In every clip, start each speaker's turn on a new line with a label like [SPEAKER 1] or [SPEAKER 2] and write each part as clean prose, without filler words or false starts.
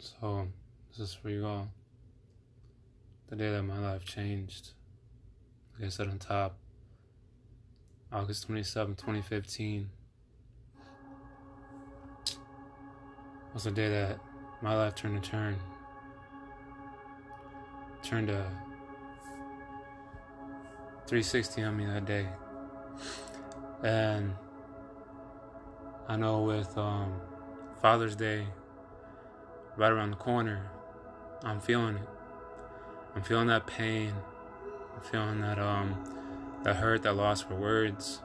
[SPEAKER 1] So, this is for you all. The day that my life changed. Like I said on top, August 27th, 2015 was the day that my life turned a turn. Turned a 360 on me that day. And I know with Father's Day right around the corner, I'm feeling it. I'm feeling that pain. I'm feeling that hurt, that loss for words.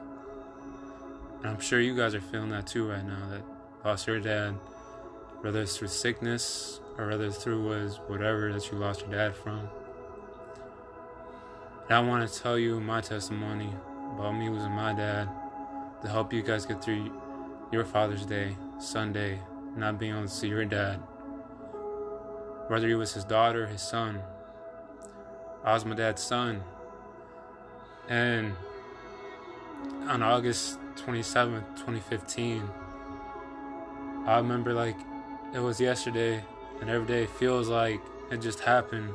[SPEAKER 1] And I'm sure you guys are feeling that too right now, that lost your dad, whether it's through sickness or whether it's through was whatever that you lost your dad from. And I want to tell you my testimony about me losing my dad to help you guys get through your Father's Day, Sunday, not being able to see your dad. Whether he was his daughter, his son. I was my dad's son. And on August 27th, 2015, I remember like it was yesterday, and every day feels like it just happened.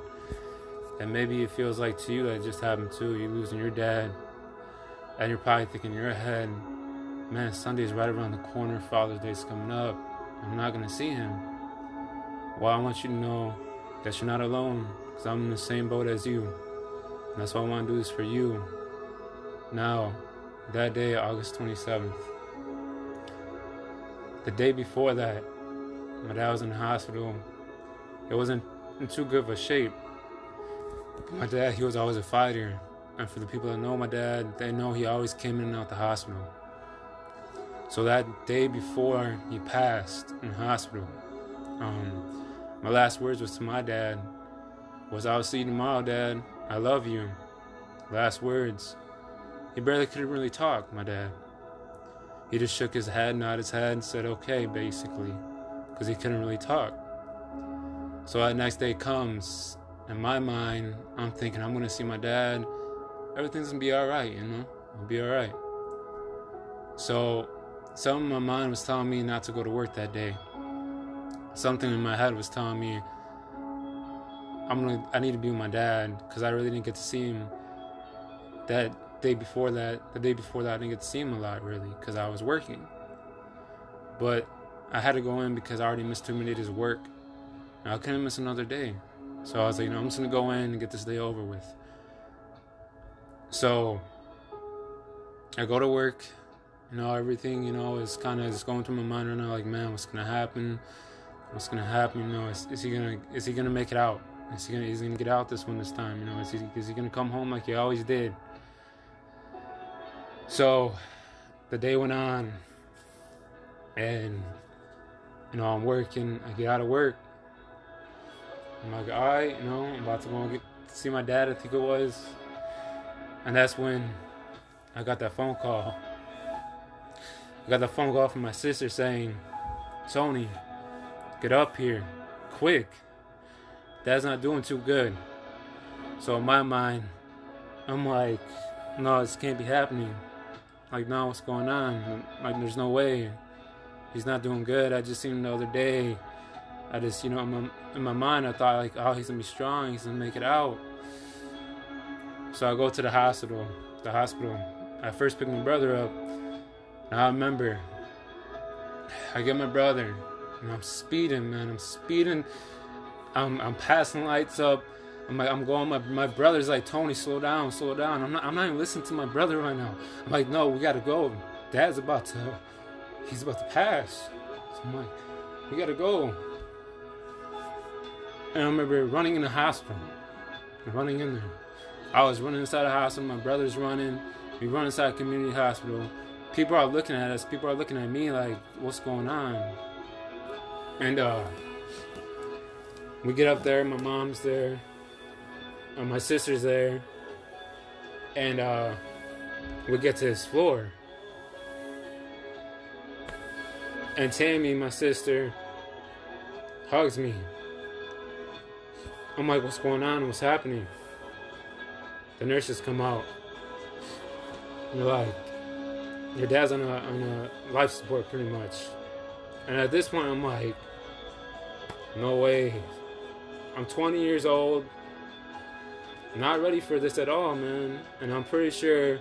[SPEAKER 1] And maybe it feels like to you that it just happened too. You're losing your dad, and you're probably thinking in your head, man, Sunday's right around the corner, Father's Day's coming up, I'm not gonna see him. Well, I want you to know that you're not alone, because I'm in the same boat as you. And that's why I want to do this for you. Now, that day, August 27th, the day before that, my dad was in the hospital. It wasn't in too good of a shape. My dad, he was always a fighter. And for the people that know my dad, they know he always came in and out the hospital. So that day before he passed in the hospital, my last words was to my dad was, I'll see you tomorrow, Dad. I love you. Last words. He barely could really talk, my dad. He just shook his head, nodded his head, and said okay, basically, because he couldn't really talk. So that next day comes, in my mind, I'm thinking I'm going to see my dad. Everything's going to be all right, you know? It'll be all right. So something in my mind was telling me not to go to work that day. Something in my head was telling me I need to be with my dad, because I really didn't get to see him the day before that, I didn't get to see him a lot, really, because I was working. But I had to go in because I already missed too many days of work. And I couldn't miss another day. So I was like, I'm just going to go in and get this day over with. So I go to work, everything, is kind of just going through my mind right now, like, man, what's going to happen? What's going to happen? Is he going to make it out? Is he going to get out this time? Is he going to come home like he always did? So the day went on, and I'm working. I get out of work. I'm like, all right, I'm about to go and see my dad, I think it was. And that's when I got that phone call. I got that phone call from my sister saying, Tony, get up here, quick. Dad's not doing too good. So in my mind, I'm like, no, this can't be happening. Like, no, what's going on? Like, there's no way. He's not doing good. I just seen him the other day. I just, in my mind, I thought, like, oh, he's going to be strong. He's going to make it out. So I go to the hospital. I first pick my brother up. And I remember, I get my brother, and I'm speeding, man. I'm passing lights up. I'm going. My brother's like, Tony, slow down. I'm not even listening to my brother right now. I'm like, no, we gotta go. Dad's he's about to pass. So I'm like, we gotta go. And I remember running in the hospital. Running in there. I was running inside the hospital. My brother's running. We run inside the community hospital. People are looking at us. People are looking at me like, what's going on? And we get up there. My mom's there. My sister's there. And we get to his floor. And Tammy, my sister, hugs me. I'm like, what's going on? What's happening? The nurses come out. And they're like, your dad's on a life support pretty much. And at this point, I'm like, No way. I'm 20 years old. Not ready for this at all, man. And I'm pretty sure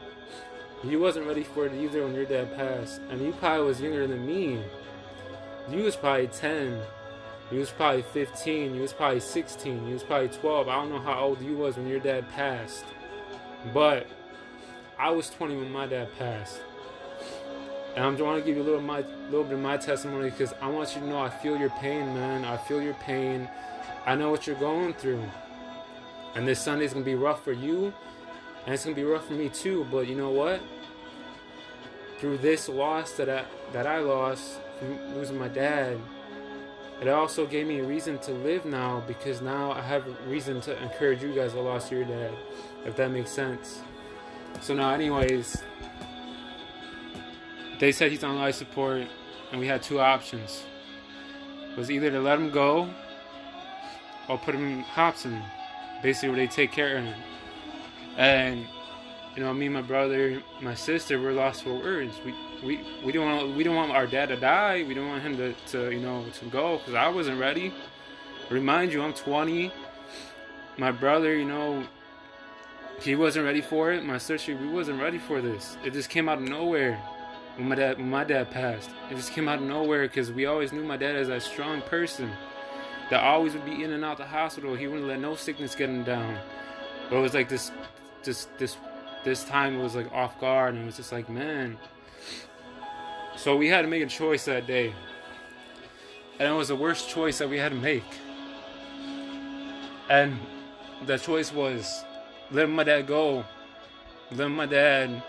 [SPEAKER 1] you wasn't ready for it either when your dad passed. And you probably was younger than me. You was probably 10. You was probably 15. You was probably 16. You was probably 12. I don't know how old you was when your dad passed. But I was 20 when my dad passed. And I'm trying to give you a little bit of my testimony because I want you to know I feel your pain, man. I feel your pain. I know what you're going through. And this Sunday's going to be rough for you. And it's going to be rough for me too. But you know what? Through this loss that I lost from losing my dad, it also gave me a reason to live now, because now I have a reason to encourage you guys that lost your dad, if that makes sense. So now anyways, they said he's on life support, and we had two options. It was either to let him go or put him in Hobson, basically where they take care of him. And you know, me, my brother, my sister, we're lost for words. We don't want our dad to die. We don't want him to go, because I wasn't ready. Remind you, I'm 20. My brother, he wasn't ready for it. My sister, we wasn't ready for this. It just came out of nowhere when my dad passed. It just came out of nowhere because we always knew my dad as a strong person that always would be in and out the hospital. He wouldn't let no sickness get him down. But it was like this time it was like off guard, and it was just like, man. So we had to make a choice that day. And it was the worst choice that we had to make. And the choice was letting my dad go. Letting my dad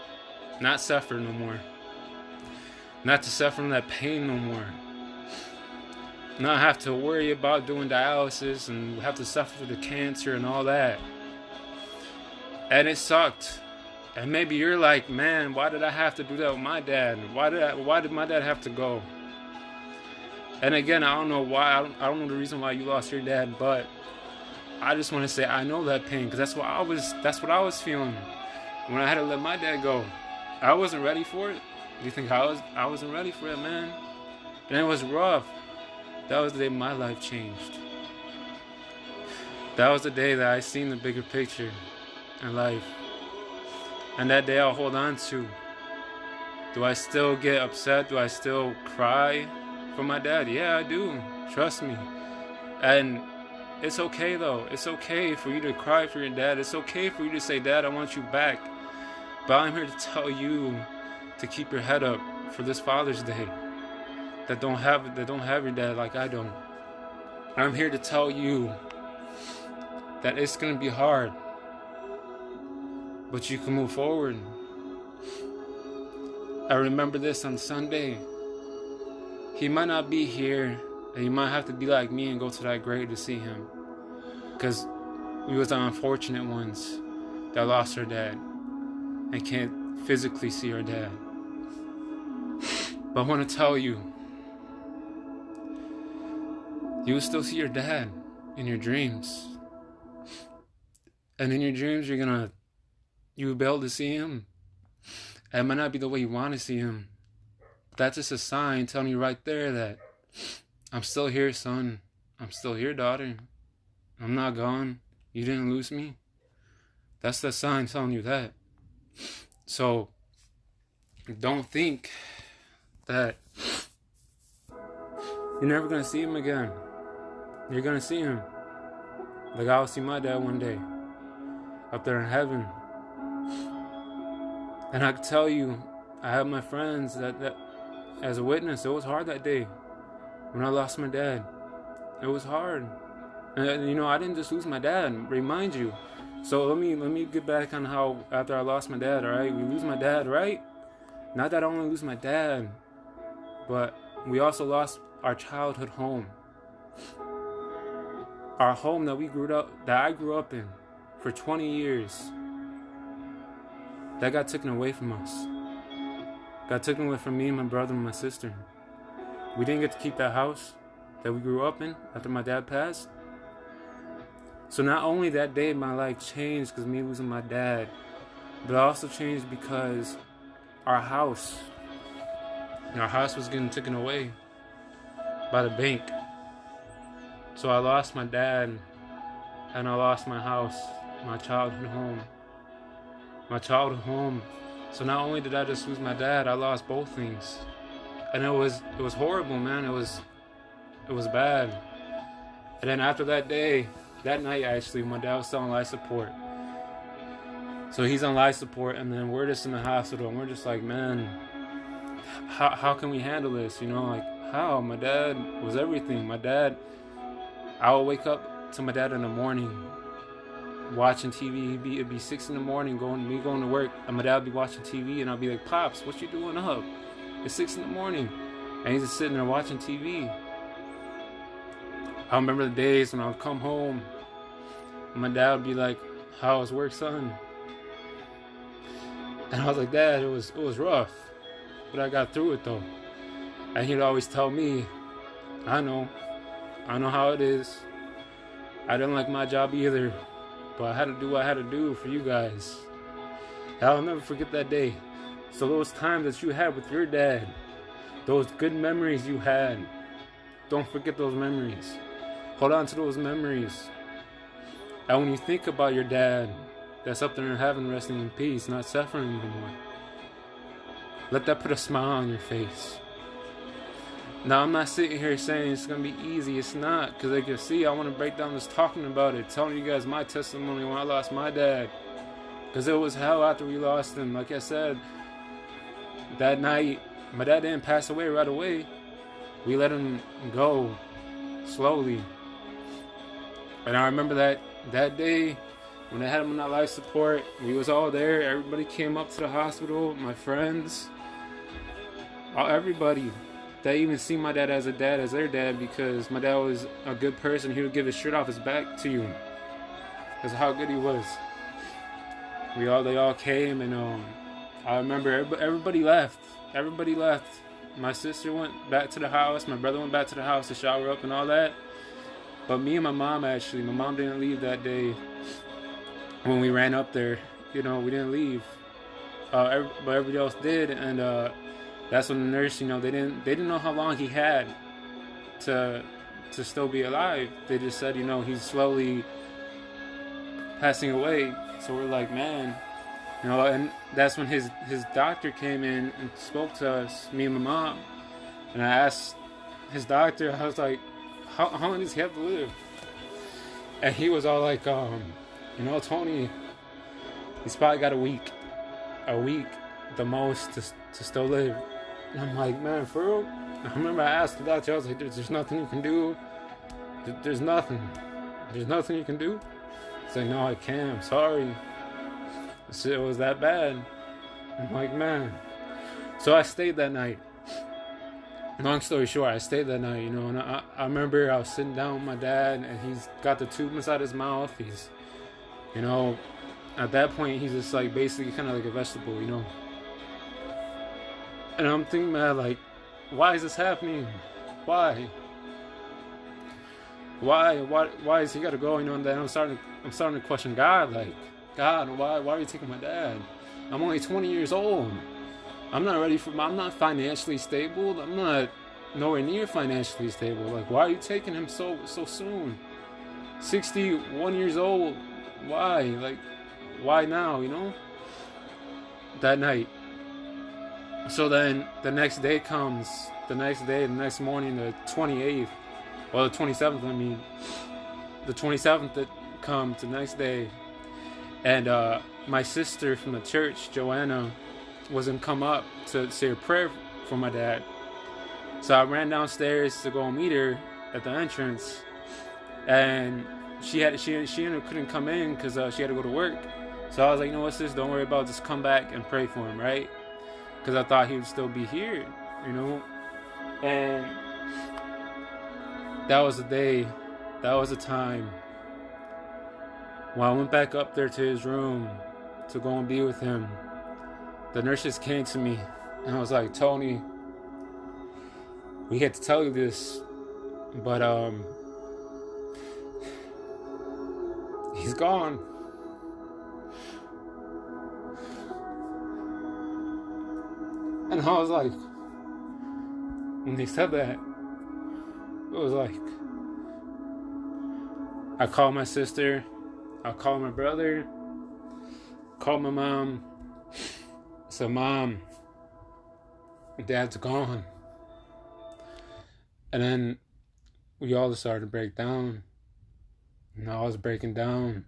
[SPEAKER 1] not suffer no more. Not to suffer from that pain no more. Not have to worry about doing dialysis and have to suffer through the cancer and all that. And it sucked. And maybe you're like, man, why did I have to do that with my dad? Why did my dad have to go? And again, I don't know why. I don't know the reason why you lost your dad, but I just want to say I know that pain, because that's what I was feeling when I had to let my dad go. I wasn't ready for it. You think I wasn't ready for it, man? And it was rough. That was the day my life changed. That was the day that I seen the bigger picture in life. And that day I'll hold on to. Do I still get upset? Do I still cry for my dad? Yeah, I do. Trust me. And it's okay though. It's okay for you to cry for your dad. It's okay for you to say, Dad, I want you back. But I'm here to tell you to keep your head up for this Father's Day. That don't have your dad like I don't. I'm here to tell you that it's gonna be hard, but you can move forward. I remember this on Sunday. He might not be here, and you might have to be like me and go to that grave to see him, because we was the unfortunate ones that lost our dad and can't physically see our dad. But I want to tell you, you will still see your dad in your dreams. And in your dreams, you will be able to see him. And it might not be the way you want to see him. But that's just a sign telling you right there that I'm still here, son. I'm still here, daughter. I'm not gone. You didn't lose me. That's the sign telling you that. So don't think that you're never going to see him again. You're going to see him. Like I'll see my dad one day up there in heaven. And I can tell you, I have my friends that as a witness, it was hard that day when I lost my dad. It was hard. And I didn't just lose my dad, remind you. So let me get back on how after I lost my dad, all right? We lose my dad, right? Not that I only lose my dad, but we also lost our childhood home. Our home that I grew up in for 20 years. That got taken away from us. Got taken away from me, my brother, and my sister. We didn't get to keep that house that we grew up in after my dad passed. So not only that day my life changed because of me losing my dad, but it also changed because our house was getting taken away by the bank. So I lost my dad, and I lost my house, my childhood home. My childhood home. So not only did I just lose my dad, I lost both things. And it was horrible, man. It was bad. And then after that night actually, my dad was still on life support. So he's on life support, and then we're just in the hospital, and we're just like, man, how can we handle this? You know, like, how? My dad was everything. My dad, I would wake up to my dad in the morning, watching TV. It'd be 6 a.m, going to work, and my dad would be watching TV, and I'd be like, Pops, what you doing up? It's 6 a.m, and he's just sitting there watching TV. I remember the days when I would come home, and my dad would be like, how was work, son? And I was like, Dad, it was rough, but I got through it though. And he'd always tell me, I know how it is. I didn't like my job either, but I had to do what I had to do for you guys. I'll never forget that day. So those times that you had with your dad, those good memories you had, don't forget those memories. Hold on to those memories. And when you think about your dad, that's up there in heaven resting in peace, not suffering anymore, let that put a smile on your face. Now, I'm not sitting here saying it's going to be easy. It's not, because like you see, I want to break down this talking about it, telling you guys my testimony when I lost my dad. Because it was hell after we lost him. Like I said, that night, my dad didn't pass away right away. We let him go slowly. And I remember that day, when I had him on that life support, we was all there. Everybody came up to the hospital, my friends, everybody. They even see my dad as their dad, because my dad was a good person. He would give his shirt off his back to you because of how good he was. They all came, and I remember everybody left. Everybody left. My sister went back to the house. My brother went back to the house to shower up and all that. But me and my mom didn't leave that day. When we ran up there, we didn't leave. But everybody else did, and that's when the nurse, they didn't know how long he had to still be alive. They just said, he's slowly passing away. So we're like, man, and that's when his doctor came in and spoke to us, me and my mom. And I asked his doctor, I was like, how long does he have to live? And he was all like, Tony, he's probably got a week the most to still live. And I'm like, man, for real? I remember I asked the doctor, I was like, there's nothing you can do. There's nothing you can do. He's like, no, I can't, I'm sorry. It was that bad. I'm like, man. So I stayed that night. Long story short, I stayed that night, and I remember I was sitting down with my dad, and he's got the tube inside his mouth. He's, at that point, he's just like basically kind of like a vegetable, And I'm thinking, man, like, why is this happening? Why is he gotta go? And then I'm starting to question God, like, God, why are you taking my dad? I'm only 20 years old. I'm not financially stable. I'm not nowhere near financially stable. Like, why are you taking him so soon? 61 years old. Why? Like, why now, That night. So then the next day comes. The next morning, the 28th. Well, the 27th, The 27th that comes, the next day. And my sister from the church, Joanna, wasn't come up to say a prayer for my dad. So I ran downstairs to go meet her at the entrance. And she couldn't come in because she had to go to work. So I was like, what, sis, don't worry about it. Just come back and pray for him, right? Because I thought he would still be here, And that was the day, that was the time when I went back up there to his room to go and be with him. The nurses came to me, and I was like, Tony, we had to tell you this, but he's gone. And I was like, when they said that, it was like, I call my sister, I call my brother, call my mom. So, Mom, Dad's gone. And then we all started to break down. And I was breaking down.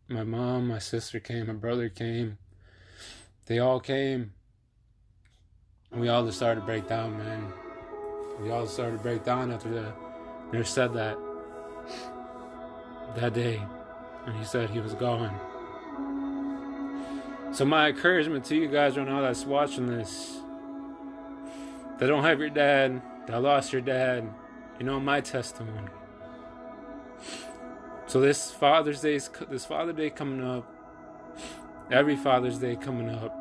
[SPEAKER 1] My mom, my sister came, my brother came. They all came. And we all just started to break down, man. We all started to break down after the nurse said that day. And he said he was gone. So my encouragement to you guys right now that's watching this, that don't have your dad, that lost your dad, you know my testimony. So this Father's Day coming up, every Father's Day coming up,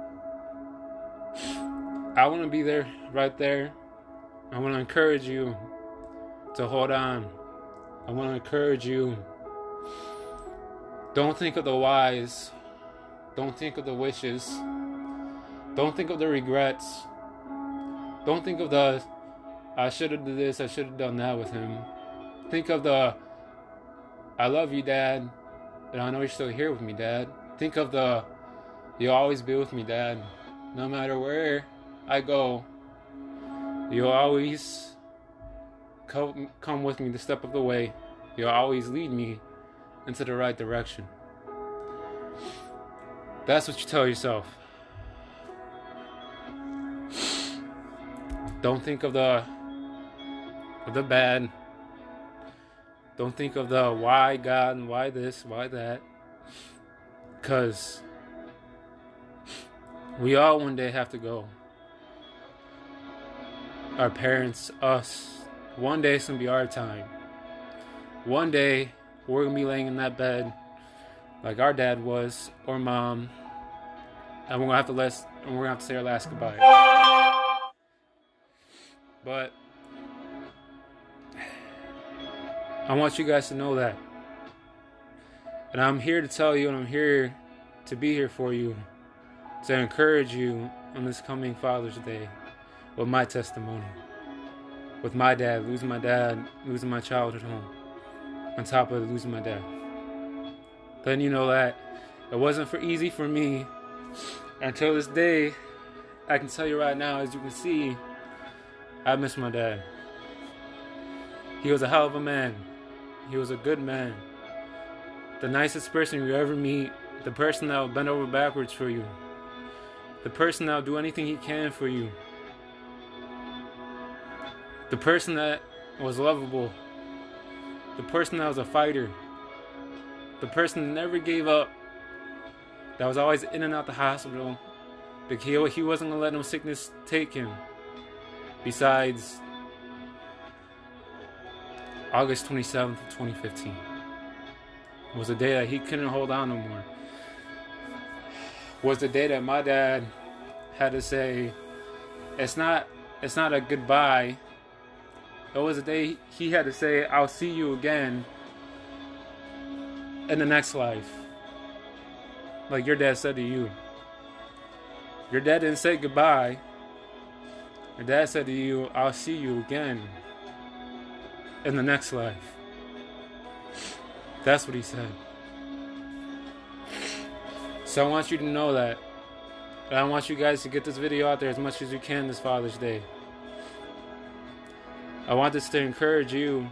[SPEAKER 1] I want to be there, right there. I want to encourage you to hold on. I want to encourage you. Don't think of the whys. Don't think of the wishes. Don't think of the regrets. Don't think of the, I should have done this, I should have done that with him. Think of the, I love you, Dad, and I know you're still here with me, Dad. Think of the, you'll always be with me, Dad. No matter where I go, you'll always come with me the step of the way. You'll always lead me into the right direction. That's what you tell yourself. Don't think of the bad. Don't think of the why God and why this, why that. Because we all one day have to go. Our parents, us. One day it's going to be our time. One day we're going to be laying in that bed like our dad was, or mom, and we're going to have to say our last goodbye. But I want you guys to know that. And I'm here to tell you, and I'm here to be here for you, to encourage you on this coming Father's Day with my testimony. With my dad, losing my childhood home, on top of losing my dad. Then you know that it wasn't easy for me until this day. I can tell you right now, as you can see, I miss my dad. He was a hell of a man. He was a good man. The nicest person you ever meet. The person that will bend over backwards for you. The person that will do anything he can for you. The person that was lovable. The person that was a fighter. The person that never gave up. That was always in and out the hospital. Because he wasn't going to let no sickness take him. Besides August 27th of 2015. Was the day that he couldn't hold on no more. Was the day that my dad had to say, it's not a goodbye. It was the day he had to say, I'll see you again in the next life. Like your dad said to you. Your dad didn't say goodbye. Your dad said to you, I'll see you again in the next life. That's what he said. So I want you to know that. And I want you guys to get this video out there as much as you can this Father's Day. I want this to encourage you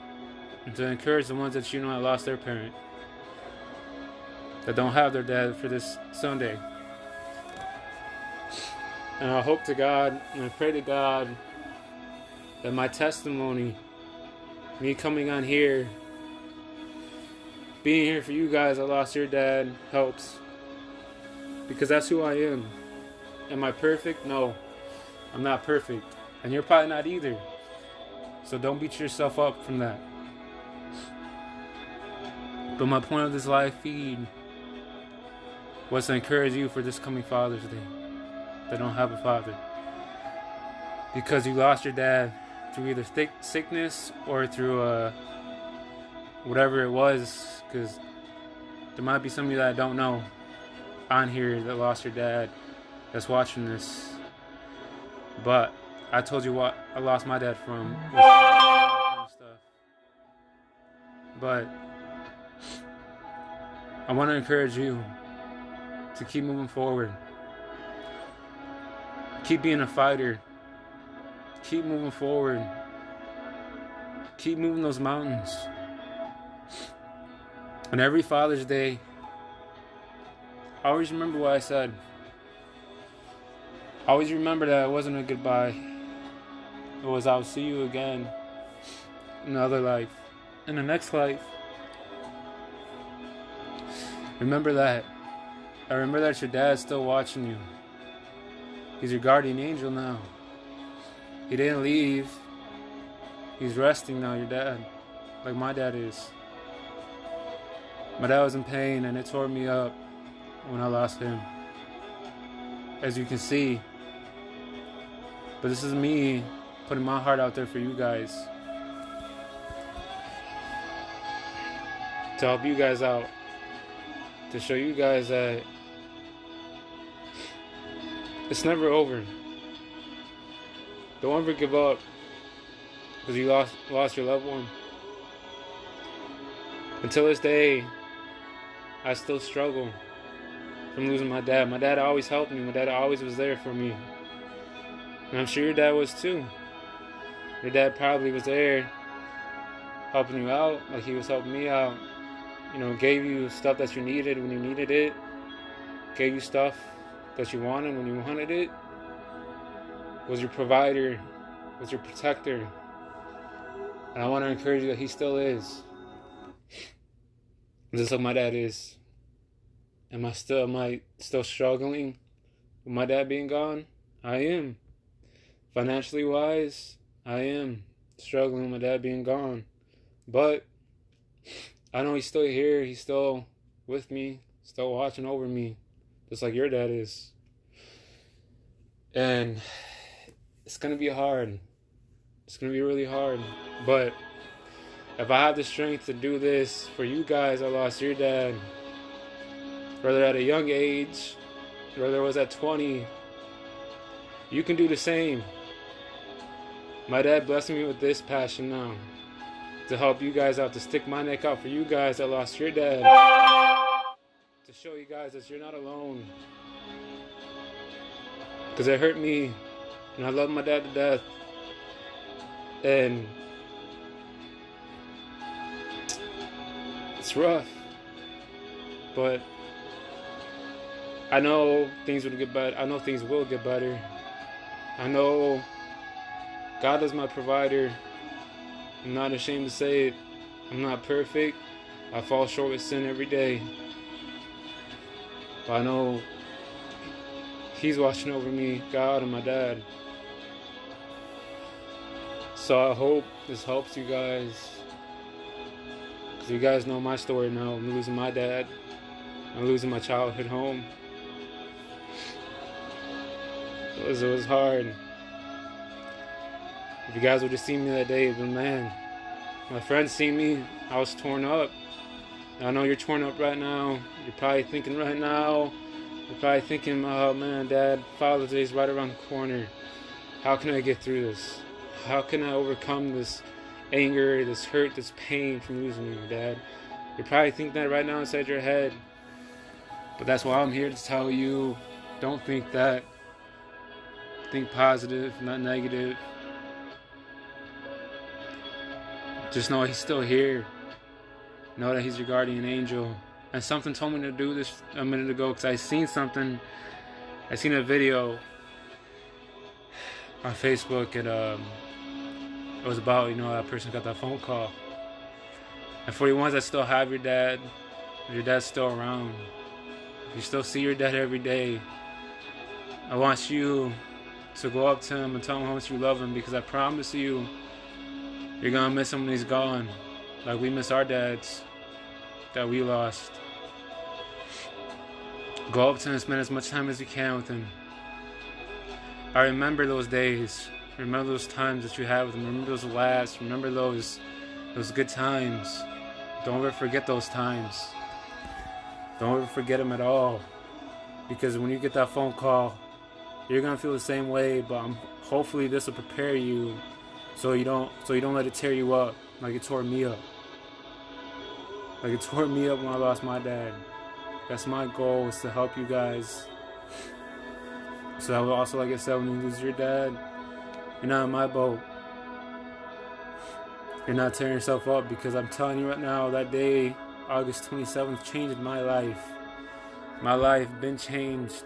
[SPEAKER 1] and to encourage the ones that you know that lost their parent, that don't have their dad for this Sunday. And I hope to God and I pray to God that my testimony, me coming on here, being here for you guys that lost your dad, helps. Because that's who I am. Am I perfect? No, I'm not perfect. And you're probably not either. So don't beat yourself up from that. But my point of this live feed was to encourage you for this coming Father's Day that don't have a father. Because you lost your dad through either sickness or through whatever it was. Because there might be some of you that I don't know on here that lost your dad that's watching this. But I told you what I lost my dad from. Stuff. But I want to encourage you to keep moving forward. Keep being a fighter. Keep moving forward. Keep moving those mountains. And every Father's Day, always remember what I said. Always remember that it wasn't a goodbye. It was, I'll see you again in another life. In the next life. Remember that. I remember that your dad's still watching you. He's your guardian angel now. He didn't leave. He's resting now, your dad. Like my dad is. My dad was in pain and it tore me up when I lost him. As you can see. But this is me putting my heart out there for you guys. To help you guys out. To show you guys that it's never over. Don't ever give up because you lost your loved one. Until this day, I still struggle from losing my dad. My dad always helped me. My dad always was there for me. And I'm sure your dad was too. Your dad probably was there helping you out like he was helping me out. You know, gave you stuff that you needed when you needed it. Gave you stuff that you wanted when you wanted it. Was your provider. Was your protector. And I want to encourage you that he still is. Just like my dad is. Am I still struggling with my dad being gone? I am. Financially wise, I am struggling with my dad being gone. But I know he's still here. He's still with me. Still watching over me. Just like your dad is. And it's going to be hard. It's going to be really hard. But if I have the strength to do this for you guys that lost your dad, whether at a young age, whether it was at 20, you can do the same. My dad blessed me with this passion now. To help you guys out, to stick my neck out for you guys that lost your dad. To show you guys that you're not alone. Because it hurt me. And I love my dad to death. And it's rough. But I know things will get better. I know things will get better. I know God is my provider. I'm not ashamed to say it. I'm not perfect. I fall short with sin every day. But I know He's watching over me, God and my dad. So I hope this helps you guys. Because you guys know my story now. I'm losing my dad. I'm losing my childhood home. It was hard. If you guys would have seen me that day, but man, my friends seen me, I was torn up. And I know you're torn up right now. You're probably thinking right now, you're probably thinking, oh man, Dad, Father's Day is right around the corner. How can I get through this? How can I overcome this anger, this hurt, this pain from losing you, Dad? You're probably thinking that right now inside your head. But that's why I'm here to tell you, don't think that. Think positive, not negative. Just know He's still here. Know that He's your guardian angel. And something told me to do this a minute ago because I seen something. I seen a video on Facebook and it was about, that person got that phone call. And for the ones that still have your dad, if your dad's still around, if you still see your dad every day, I want you to go up to him and tell him how much you love him, because I promise you, you're gonna miss him when he's gone. Like we miss our dads that we lost. Go up to him and spend as much time as you can with him. I remember those days. Remember those times that you had with him. Remember those laughs. Remember those good times. Don't ever forget those times. Don't ever forget them at all. Because when you get that phone call, you're gonna feel the same way. But hopefully this will prepare you so you don't let it tear you up like it tore me up. Like it tore me up when I lost my dad. That's my goal, is to help you guys. So that would also, like I said, when you lose your dad, you're not in my boat. You're not tearing yourself up, because I'm telling you right now, that day, August 27th, changed my life. My life been changed.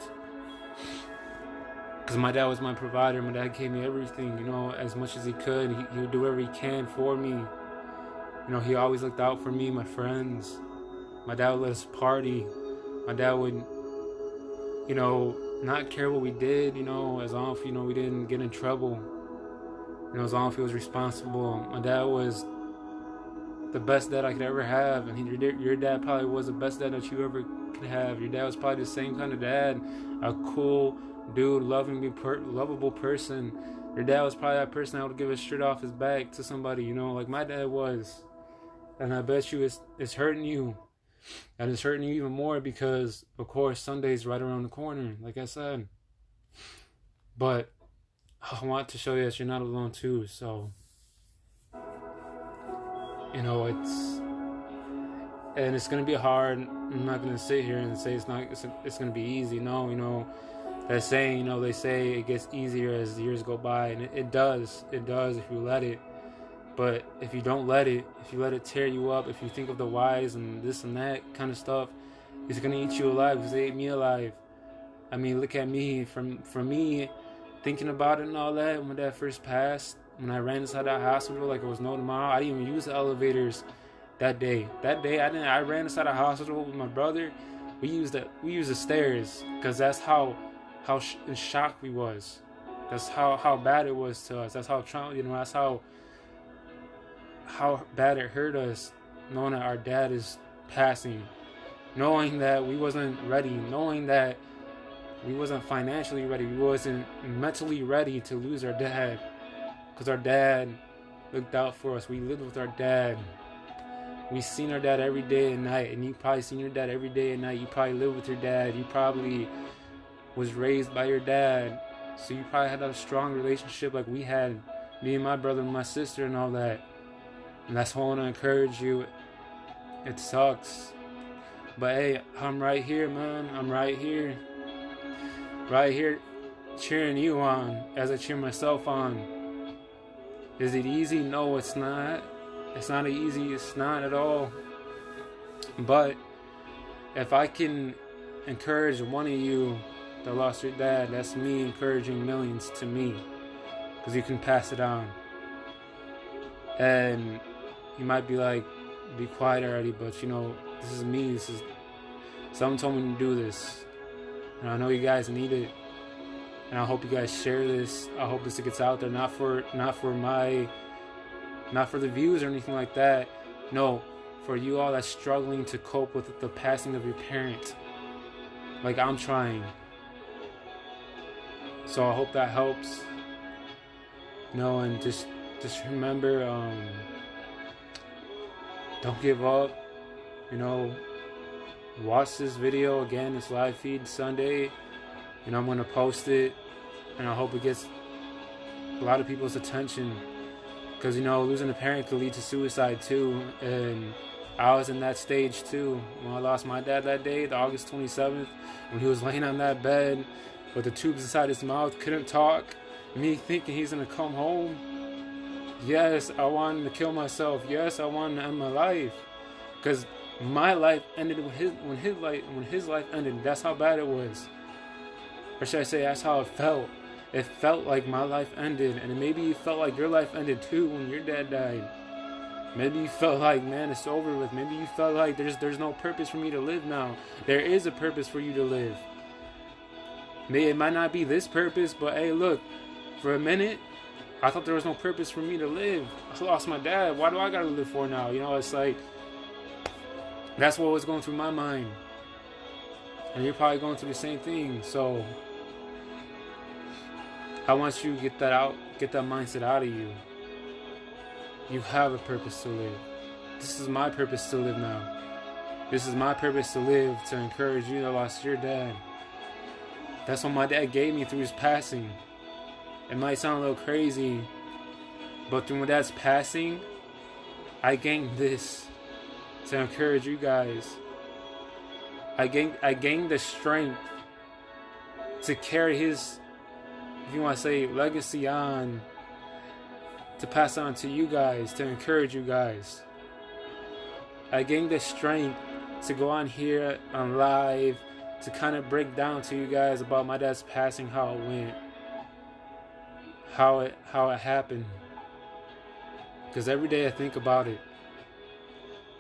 [SPEAKER 1] Because my dad was my provider. My dad gave me everything, as much as he could. He would do whatever he can for me. He always looked out for me, my friends. My dad would let us party. My dad would, not care what we did, as long as, we didn't get in trouble. As long as he was responsible. My dad was the best dad I could ever have. And your dad probably was the best dad that you ever could have. Your dad was probably the same kind of dad. A cool dude, lovable person. Your dad was probably that person that would give his shirt off his back to somebody, like my dad was. And I bet you it's hurting you. And it's hurting you even more because, of course, Sunday's right around the corner, like I said. But I want to show you that you're not alone too. So, it's going to be hard. I'm not going to sit here and say it's going to be easy. No, that saying, they say it gets easier as the years go by. And it does if you let it. But if you don't let it, if you let it tear you up, if you think of the whys and this and that kind of stuff, it's going to eat you alive, because it ate me alive. I mean, look at me. From me, thinking about it and all that, when that first passed, when I ran inside that hospital like it was no tomorrow, I didn't even use the elevators that day. I ran inside a hospital with my brother. We used the stairs, because that's how in shock we was. That's how bad it was to us. That's how that's how bad it hurt us, knowing that our dad is passing, knowing that we wasn't ready, knowing that we wasn't financially ready, we wasn't mentally ready to lose our dad, because our dad looked out for us. We lived with our dad. We seen our dad every day and night, and you probably seen your dad every day and night. You probably lived with your dad. You probably was raised by your dad, so you probably had a strong relationship like we had, me and my brother and my sister and all that. And that's why I want to encourage you. It sucks, but hey, I'm right here, man. I'm right here cheering you on as I cheer myself on. Is it easy? No, it's not. It's not easy. It's not at all. But if I can encourage one of you that lost your dad, that's me encouraging millions to me, because you can pass it on. And you might be like, be quiet already, but this is me. Someone told me to do this, and I know you guys need it, and I hope you guys share this. I hope this gets out there, not for the views or anything like that. No, for you all that's struggling to cope with the passing of your parent, like I'm trying. So I hope that helps. And just remember, don't give up. Watch this video again. It's live feed Sunday. I'm going to post it, and I hope it gets a lot of people's attention, because losing a parent could lead to suicide too. And I was in that stage too when I lost my dad that day, the August 27th, when he was laying on that bed with the tubes inside his mouth, couldn't talk, me thinking he's going to come home. Yes, I wanted to kill myself. Yes, I wanted to end my life, because my life ended when his life ended. That's how bad it was, or should I say, that's how it felt. It felt like my life ended, and maybe you felt like your life ended too when your dad died. Maybe you felt like, man, it's over with. Maybe you felt like there's no purpose for me to live now. There is a purpose for you to live. It might not be this purpose, but hey, look, for a minute, I thought there was no purpose for me to live. I lost my dad. Why do I gotta live for now? It's like, that's what was going through my mind. And you're probably going through the same thing. So I want you to get that mindset out of you. You have a purpose to live. This is my purpose to live now. This is my purpose to live, to encourage you that lost your dad. That's what my dad gave me through his passing. It might sound a little crazy, but through my dad's passing, I gained this to encourage you guys. I gained the strength to carry his, if you want to say, legacy on, to pass on to you guys, to encourage you guys. I gained the strength to go on here on live, to kind of break down to you guys about my dad's passing, how it went, how it happened. Because every day I think about it.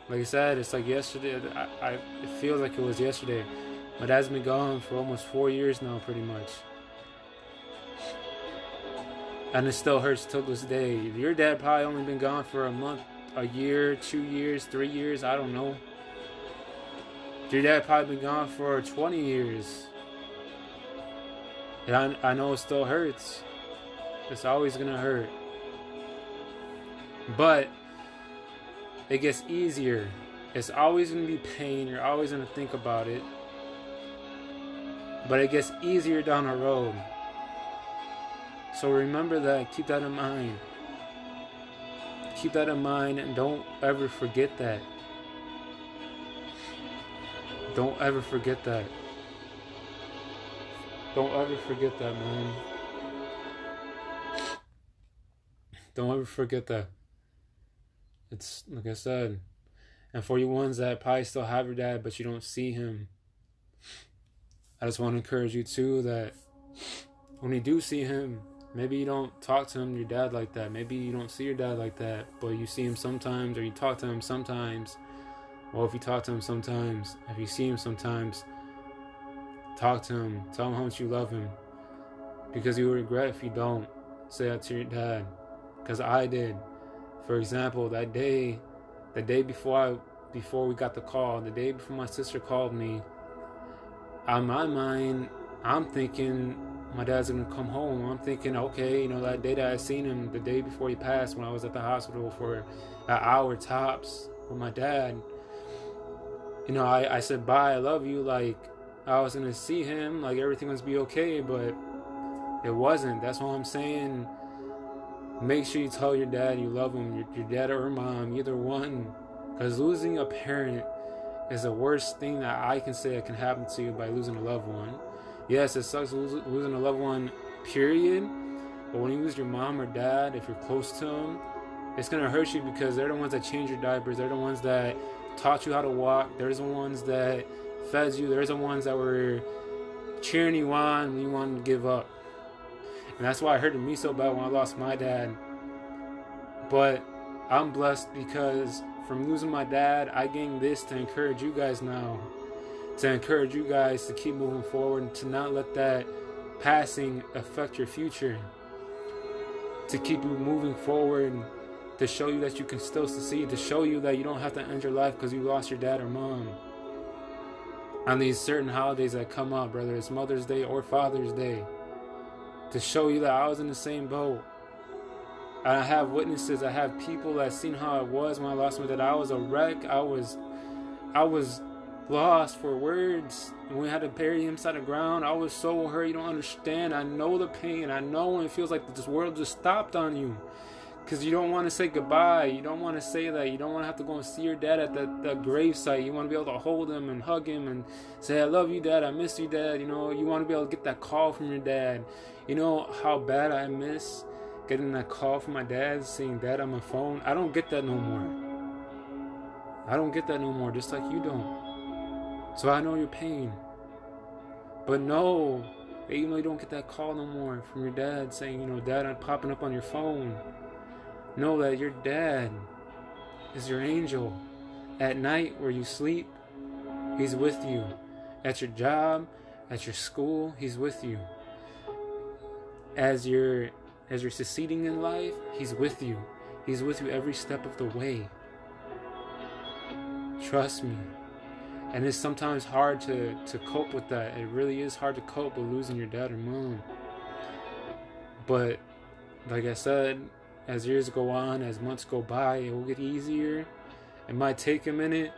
[SPEAKER 1] Like I said, it's like yesterday. It feels like it was yesterday. My dad's been gone for almost 4 years now, pretty much. And it still hurts till this day. Your dad probably only been gone for a month, a year, 2 years, 3 years, I don't know. Your dad probably been gone for 20 years. And I know it still hurts. It's always gonna hurt. But it gets easier. It's always gonna be pain. You're always gonna think about it. But it gets easier down the road. So remember that. Keep that in mind. Keep that in mind, and don't ever forget that. Don't ever forget that. Don't ever forget that, man. Don't ever forget that. It's like I said. And for you ones that probably still have your dad, but you don't see him, I just want to encourage you too that when you do see him, maybe you don't talk to him, your dad, like that. Maybe you don't see your dad like that, but you see him sometimes, or you talk to him sometimes. Well, if you talk to him sometimes, if you see him sometimes, talk to him. Tell him how much you love him. Because you will regret if you don't say that to your dad. Because I did. For example, the day before we got the call, the day before my sister called me, on my mind, I'm thinking my dad's gonna come home. I'm thinking, okay, that day that I seen him, the day before he passed, when I was at the hospital for an hour tops with my dad, I said, bye, I love you, like, I was gonna see him, like, everything was be okay, but it wasn't. That's why I'm saying, make sure you tell your dad you love him, your dad or mom, either one, because losing a parent is the worst thing that I can say that can happen to you by losing a loved one. Yes, it sucks losing a loved one, period, but when you lose your mom or dad, if you're close to them, it's gonna hurt you, because they're the ones that change your diapers, they're the ones that taught you how to walk, they're the ones that fed you, they're the ones that were cheering you on when you wanted to give up. And that's why it hurted me so bad when I lost my dad. But I'm blessed, because from losing my dad, I gained this to encourage you guys now, to encourage you guys to keep moving forward and to not let that passing affect your future, to keep you moving forward, to show you that you can still succeed, to show you that you don't have to end your life because you lost your dad or mom. On these certain holidays that come up, whether it's Mother's Day or Father's Day, to show you that I was in the same boat. And I have witnesses, I have people that seen how it was when I lost my dad. I was a wreck, I was lost for words. And we had to bury him inside the ground. I was so hurt, you don't understand. I know the pain. I know when it feels like this world just stopped on you. Because you don't want to say goodbye. You don't want to say that. You don't want to have to go and see your dad at that gravesite. You want to be able to hold him and hug him and say, I love you, Dad. I miss you, Dad. You want to be able to get that call from your dad. You know how bad I miss getting that call from my dad, seeing Dad on my phone. I don't get that no more. I don't get that no more, just like you don't. So I know your pain. But no, even though you don't get that call no more from your dad saying, Dad, I'm popping up on your phone. Know that your dad is your angel. At night where you sleep, he's with you. At your job, at your school, he's with you. As you're succeeding in life, he's with you. He's with you every step of the way. Trust me. And it's sometimes hard to cope with that. It really is hard to cope with losing your dad or mom. But like I said, as years go on, as months go by, it will get easier. It might take a minute.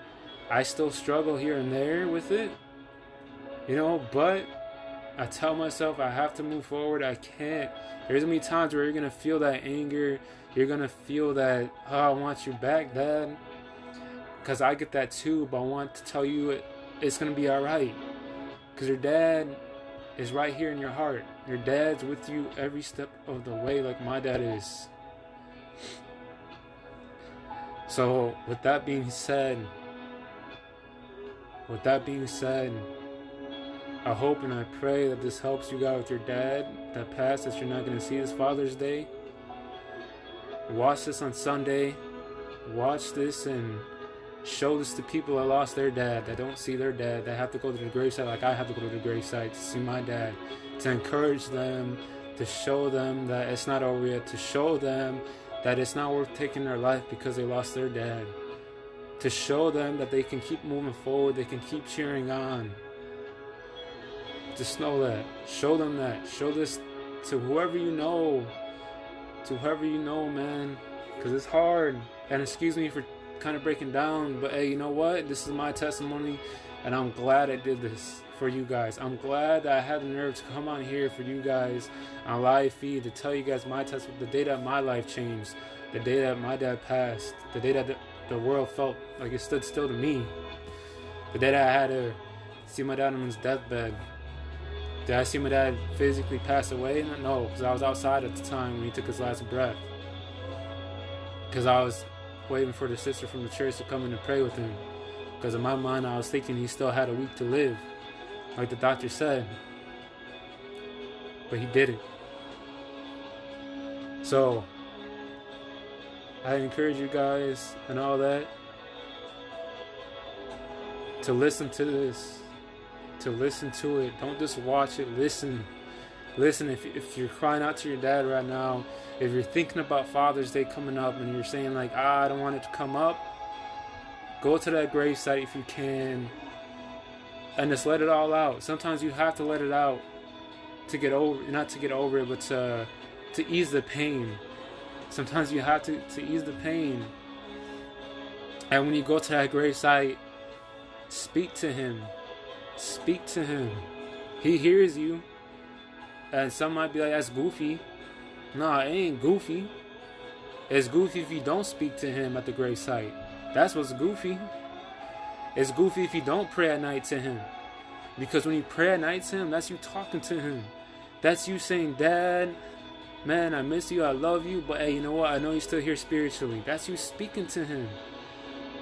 [SPEAKER 1] I still struggle here and there with it, but I tell myself I have to move forward. I can't. There's going to be times where you're going to feel that anger. You're going to feel that, I want you back, Dad. Because I get that too, but I want to tell you it's going to be all right. Because your dad is right here in your heart. Your dad's with you every step of the way, like my dad is. So with that being said, I hope and I pray that this helps you guys with your dad that passed, that you're not going to see this Father's Day. Watch this on Sunday. Watch this and show this to people that lost their dad, that don't see their dad, that have to go to the gravesite like I have to go to the gravesite to see my dad, to encourage them, to show them that it's not over yet, to show them that it's not worth taking their life because they lost their dad, to show them that they can keep moving forward, they can keep cheering on. Just know that. Show them that. Show this to whoever you know. Man. Because it's hard. And excuse me for kind of breaking down, but hey, you know what? This is my testimony, and I'm glad I did this for you guys. I'm glad that I had the nerve to come on here for you guys on live feed to tell you guys my testimony, the day that my life changed, the day that my dad passed, the day that the world felt like it stood still to me, the day that I had to see my dad on his deathbed. Did I see my dad physically pass away? No, because I was outside at the time when he took his last breath. Because I was waiting for the sister from the church to come in and pray with him. Because in my mind, I was thinking he still had a week to live, like the doctor said. But he didn't. So, I encourage you guys and all that to listen to this. To listen to it. Don't just watch it. Listen. If you're crying out to your dad right now, if you're thinking about Father's Day coming up and you're saying like, I don't want it to come up, go to that gravesite if you can and just let it all out. Sometimes you have to let it out to get over, not to get over it, but to ease the pain. Sometimes you have to ease the pain. And when you go to that gravesite, speak to him. Speak to him. He hears you. And some might be like, that's goofy. Nah, it ain't goofy. It's goofy if you don't speak to him at the gravesite. That's what's goofy. It's goofy if you don't pray at night to him. Because when you pray at night to him, that's you talking to him. That's you saying, Dad, man, I miss you, I love you, but hey, you know what? I know you're still here spiritually. That's you speaking to him.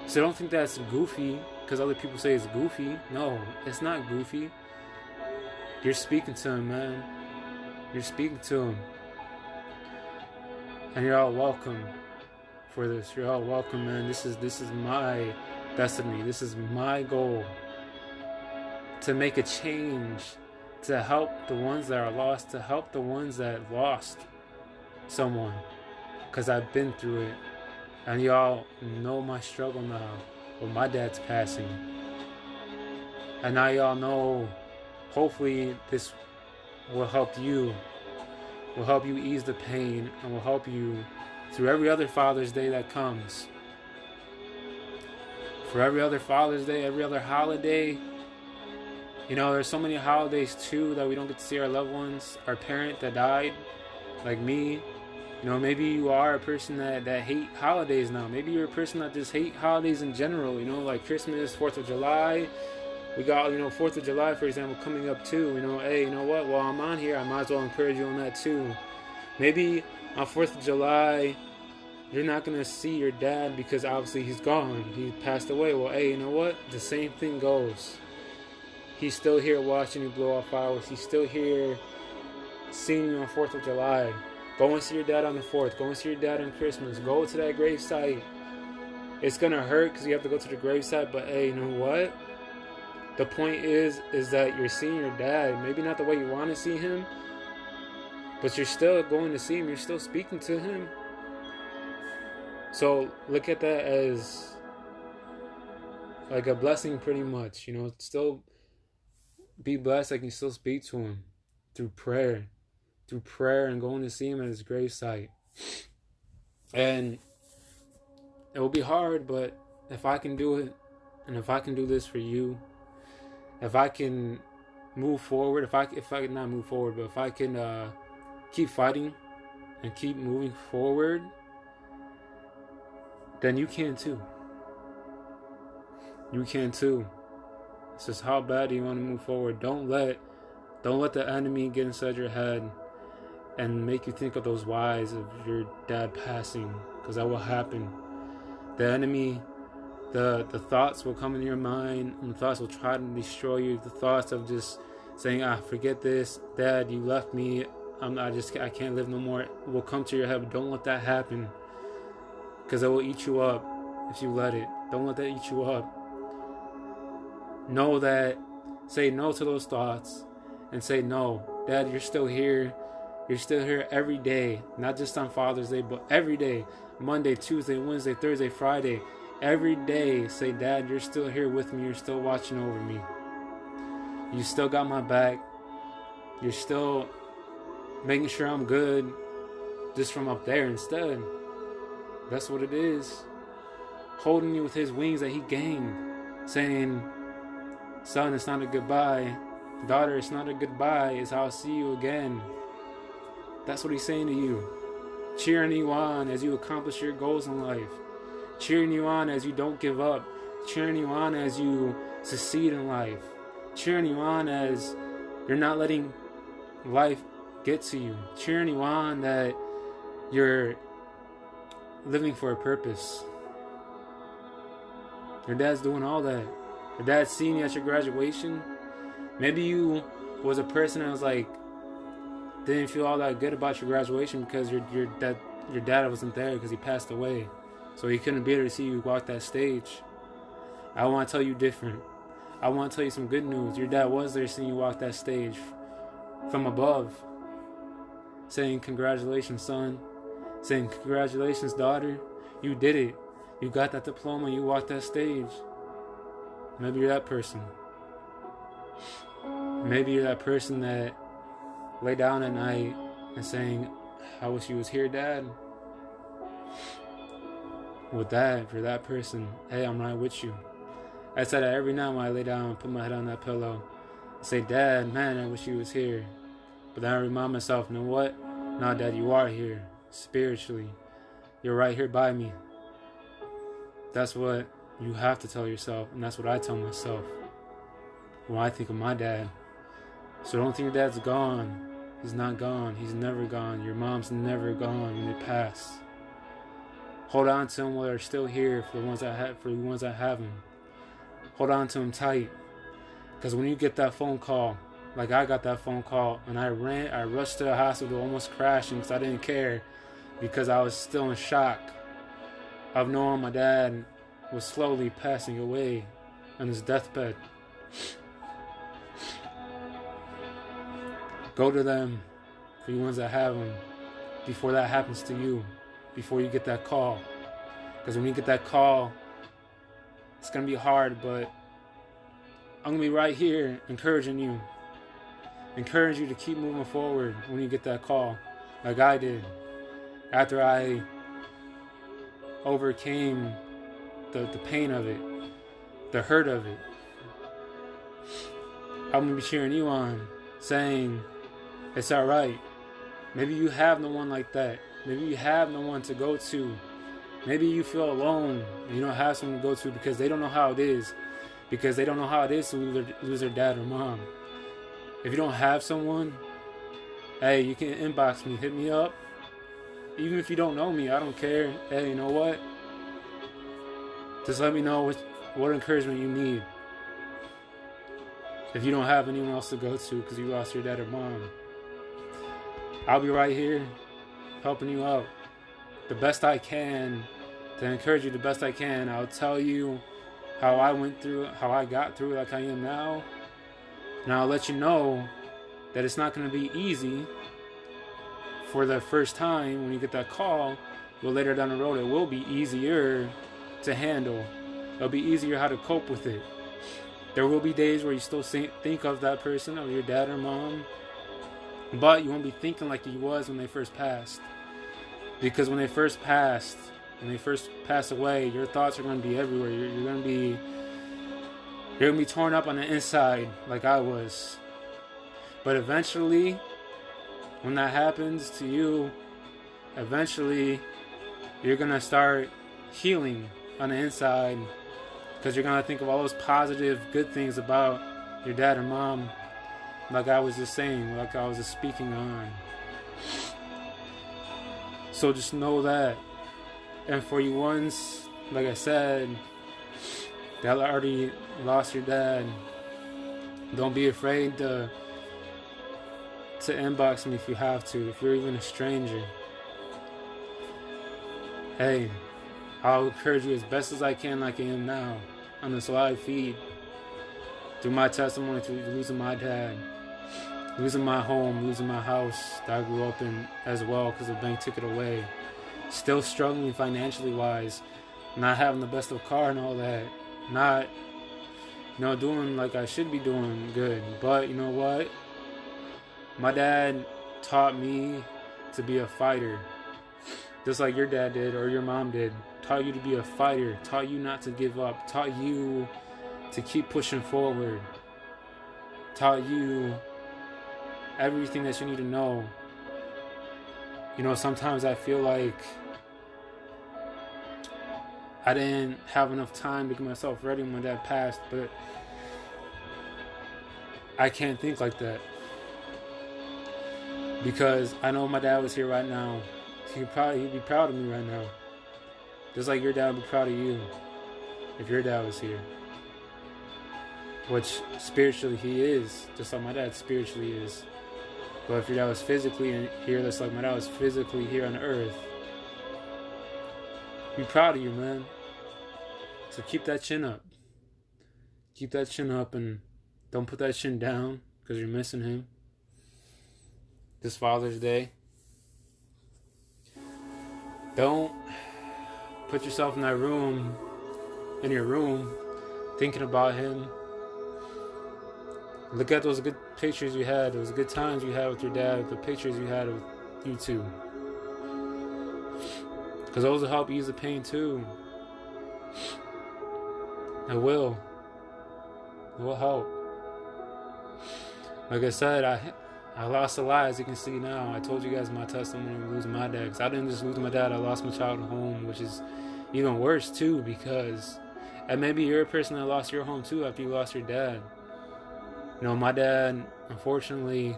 [SPEAKER 1] So don't think that's goofy because other people say it's goofy. No, it's not goofy. You're speaking to him, man. You're speaking to him. And you're all welcome for this. You're all welcome, man. This is my destiny. This is my goal. To make a change. To help the ones that are lost. To help the ones that lost someone. Because I've been through it. And y'all know my struggle now with my dad's passing. And now y'all know, hopefully this will help you. Will help you ease the pain and will help you through every other Father's Day that comes. For every other Father's Day, every other holiday. You know, there's so many holidays too that we don't get to see our loved ones, our parent that died, like me. You know, maybe you are a person that hate holidays now. Maybe you're a person that just hate holidays in general, you know, like Christmas, 4th of July. We got, 4th of July, for example, coming up too. You know, hey, you know what? While I'm on here, I might as well encourage you on that too. Maybe on 4th of July, you're not going to see your dad because obviously he's gone. He passed away. Well, hey, you know what? The same thing goes. He's still here watching you blow off fireworks. He's still here seeing you on 4th of July. Go and see your dad on the 4th. Go and see your dad on Christmas. Go to that gravesite. It's going to hurt because you have to go to the gravesite. But hey, you know what? The point is that you're seeing your dad. Maybe not the way you want to see him. But you're still going to see him. You're still speaking to him. So look at that as like a blessing pretty much. Still be blessed. I can still speak to him through prayer. Through prayer and going to see him at his gravesite. And it will be hard, but if I can do it, and if I can do this for you, if I can move forward, if I not move forward, but if I can keep fighting and keep moving forward, then you can too. You can too. It's just how bad do you want to move forward. Don't let the enemy get inside your head and make you think of those whys of your dad passing, because that will happen. The enemy, the thoughts will come in your mind, and the thoughts will try to destroy you. The thoughts of just saying, forget this, Dad, you left me, I can't live no more, will come to your head. But don't let that happen, because it will eat you up if you let it. Don't let that eat you up. Know that, say no to those thoughts, and say, no, Dad, you're still here. You're still here every day, not just on Father's Day, but every day. Monday, Tuesday, Wednesday, Thursday, Friday. Every day, say, Dad, you're still here with me. You're still watching over me. You still got my back. You're still making sure I'm good just from up there instead. That's what it is. Holding you with his wings that he gained. Saying, son, it's not a goodbye. Daughter, it's not a goodbye. It's I'll see you again. That's what he's saying to you. Cheering you on as you accomplish your goals in life. Cheering you on as you don't give up. Cheering you on as you succeed in life. Cheering you on as you're not letting life get to you. Cheering you on that you're living for a purpose. Your dad's doing all that. Your dad's seeing you at your graduation. Maybe you was a person that was like, didn't feel all that good about your graduation because your dad wasn't there because he passed away, so he couldn't be able to see you walk that stage. I want to tell you different. I want to tell you some good news. Your dad was there seeing you walk that stage from above, saying congratulations, son, saying congratulations, daughter, you did it. You got that diploma, you walked that stage. Maybe you're that person. Maybe you're that person that lay down at night and saying, I wish you was here, Dad. With that, if you're that person, hey, I'm right with you. I say that every night when I lay down and put my head on that pillow. I say, Dad, man, I wish you was here. But then I remind myself, you know what? No, Dad, you are here. Spiritually. You're right here by me. That's what you have to tell yourself, and that's what I tell myself when I think of my dad. So don't think your dad's gone. He's not gone. He's never gone. Your mom's never gone when they pass. Hold on to them while they're still here. For the ones that have them, hold on to them tight. Because when you get that phone call, like I got that phone call, and I rushed to the hospital, almost crashing because I didn't care, because I was still in shock of knowing my dad was slowly passing away on his deathbed. Go to them, for you ones that have them, before that happens to you, before you get that call. Because when you get that call, it's going to be hard, but I'm going to be right here encouraging you. Encourage you to keep moving forward when you get that call, like I did. After I overcame the pain of it, the hurt of it, I'm going to be cheering you on, saying, it's all right. Maybe you have no one like that. Maybe you have no one to go to. Maybe you feel alone and you don't have someone to go to because they don't know how it is. Because they don't know how it is to lose their dad or mom. If you don't have someone, hey, you can inbox me, hit me up. Even if you don't know me, I don't care. Hey, you know what? Just let me know what encouragement you need. If you don't have anyone else to go to because you lost your dad or mom, I'll be right here helping you out the best I can, to encourage you the best I can. I'll tell you how I went through, how I got through like I am now. And I'll let you know that it's not going to be easy for the first time when you get that call, but later down the road it will be easier to handle. It'll be easier how to cope with it. There will be days where you still think of that person, of your dad or mom, but you won't be thinking like you was when they first passed. Because when they first passed away, your thoughts are going to be everywhere. You're going to be torn up on the inside like I was. But eventually, when that happens to you, eventually you're going to start healing on the inside. Because you're going to think of all those positive, good things about your dad and mom, like I was just saying, like I was just speaking on. So just know that. And for you ones, like I said, that already lost your dad, don't be afraid to inbox me if you have to, if you're even a stranger. Hey, I'll encourage you as best as I can, like I am now, on this live feed, through my testimony to losing my dad, losing my home, losing my house that I grew up in as well because the bank took it away. Still struggling financially wise, not having the best of car and all that, not, doing like I should be doing good. But you know what? My dad taught me to be a fighter, just like your dad did or your mom did. Taught you to be a fighter, taught you not to give up, taught you to keep pushing forward, taught you everything that you need to know. Sometimes I feel like I didn't have enough time to get myself ready when my dad passed, but I can't think like that. Because I know my dad was here right now. He'd be proud of me right now. Just like your dad would be proud of you if your dad was here. Which spiritually he is, just like my dad spiritually is. But if your dad was physically here, that's like my dad was physically here on earth, be proud of you, man. So keep that chin up. Keep that chin up and don't put that chin down because you're missing him. This Father's Day, don't put yourself in that room, in your room, thinking about him. Look at those good pictures you had, those good times you had with your dad, the pictures you had with you two. Because those will help ease the pain too. It will. It will help. Like I said, I lost a lot, as you can see now. I told you guys my testimony of losing my dad. Because I didn't just lose my dad, I lost my childhood home, which is even worse too, because, and maybe you're a person that lost your home too after you lost your dad. My dad, unfortunately,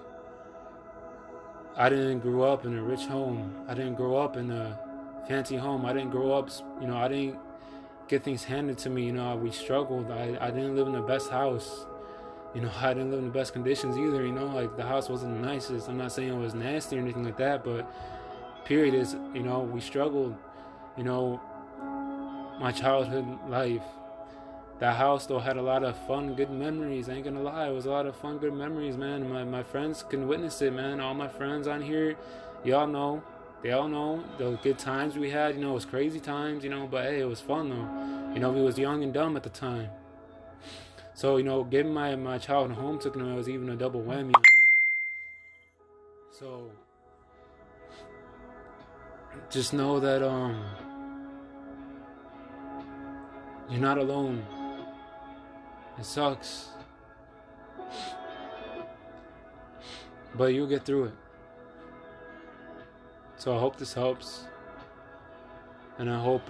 [SPEAKER 1] I didn't grow up in a rich home. I didn't grow up in a fancy home. I didn't grow up, I didn't get things handed to me. We struggled. I didn't live in the best house. I didn't live in the best conditions either, like the house wasn't the nicest. I'm not saying it was nasty or anything like that, but period is, we struggled, my childhood life. That house though had a lot of fun, good memories. I ain't gonna lie, it was a lot of fun, good memories, man. My friends can witness it, man. All my friends on here, y'all know, they all know the good times we had. It was crazy times, but hey, it was fun though. We was young and dumb at the time. So, getting my childhood home took away was even a double whammy on me. So, just know that you're not alone. It sucks, but you'll get through it. So I hope this helps, and I hope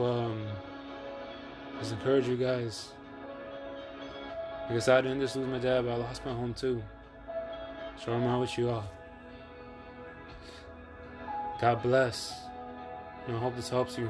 [SPEAKER 1] just encourage you guys. Because I didn't just lose my dad, but I lost my home too. So I'm out with you all. God bless, and I hope this helps you.